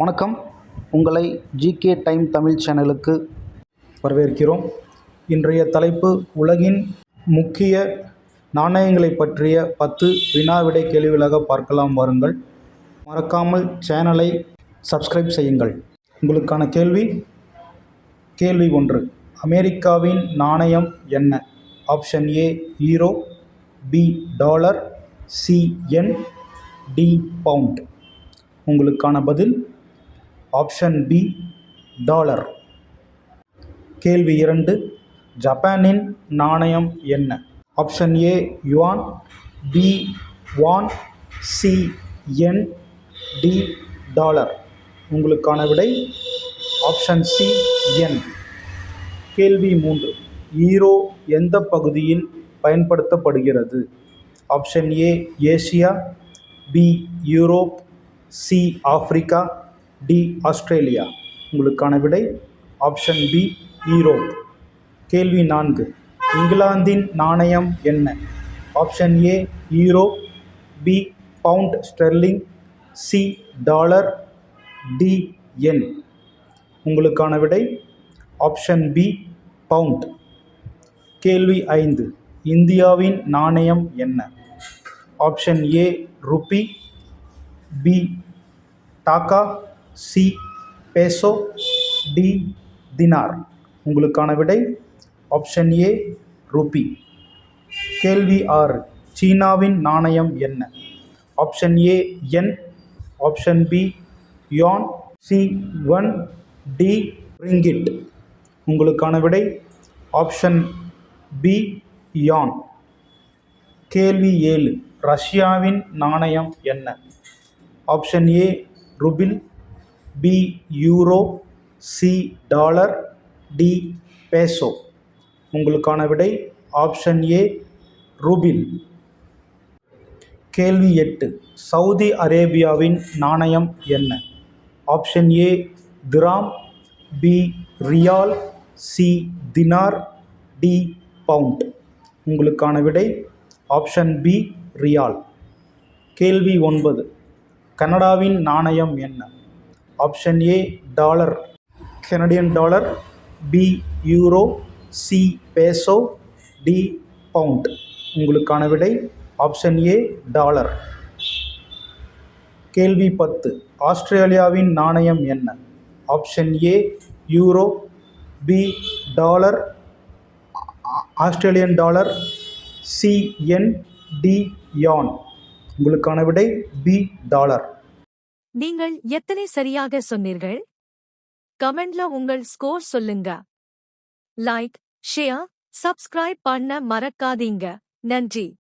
வணக்கம். உங்களை GK time Tamil சேனலுக்கு வரவேற்கிறோம். இன்றைய தலைப்பு உலகின் முக்கிய நாணயங்களை பற்றிய 10 வினாவிடை கேள்விகளாக பார்க்கலாம். வாருங்கள். மறக்காமல் சேனலை சப்ஸ்கிரைப் செய்யுங்கள். உங்களுக்கான கேள்வி 1. அமெரிக்காவின் நாணயம் என்ன? Option A euro, B dollar, C yen, D pound. உங்களுக்கான பதில் ஆப்ஷன் பி டாலர். கேள்வி 2. ஜப்பானின் நாணயம் என்ன? Option A yuan, B won, C yen, D dollar. உங்களுக்கான விடை ஆப்ஷன் சி யென். கேள்வி 3. ஈரோ எந்த பகுதியில் பயன்படுத்தப்படுகிறது? Option A Asia, B Europe, C Africa, D Australia. உங்களுக்கான விடை ஆப்ஷன் பி யூரோப். கேள்வி 4. இங்கிலாந்தின் நாணயம் என்ன? Option A euro, B pound sterling, C dollar, D yen. உங்களுக்கான விடை ஆப்ஷன் பி பவுண்ட். கேள்வி 5. இந்தியாவின் நாணயம் என்ன? Option A rupee, B taka, C peso, D dinar. உங்களுக்கான விடை ஆப்ஷன் ஏ ருப்பி. கேள்வி 6. சீனாவின் நாணயம் என்ன? Option A yen, option B yuan, C won, D ringgit. உங்களுக்கான விடை ஆப்ஷன் பி யான். கேள்வி 7. ரஷ்யாவின் நாணயம் என்ன? Option A rouble, B euro, C dollar, D peso. உங்களுக்கான விடை ஆப்ஷன் ஏ ரூபிள். கேள்வி 8. சவுதி அரேபியாவின் நாணயம் என்ன? Option A dirham, B riyal, C dinar, D pound. உங்களுக்கான விடை ஆப்ஷன் பி ரியால். கேள்வி 9. கனடாவின் நாணயம் என்ன? Option A dollar, Canadian dollar, B euro, C peso, D pound. உங்களுக்கான விடை ஆப்ஷன் ஏ டாலர். கேள்வி 10. ஆஸ்திரேலியாவின் நாணயம் என்ன? Option A euro, B dollar, Australian dollar, C yen, D yuan. உங்களுக்கான விடை பி டாலர். நீங்கள் எத்தனை சரியாக சொன்னீர்கள்? கமெண்ட்ல உங்கள் ஸ்கோர் சொல்லுங்க. லைக், ஷேர், சப்ஸ்கிரைப் பண்ண மறக்காதீங்க. நன்றி.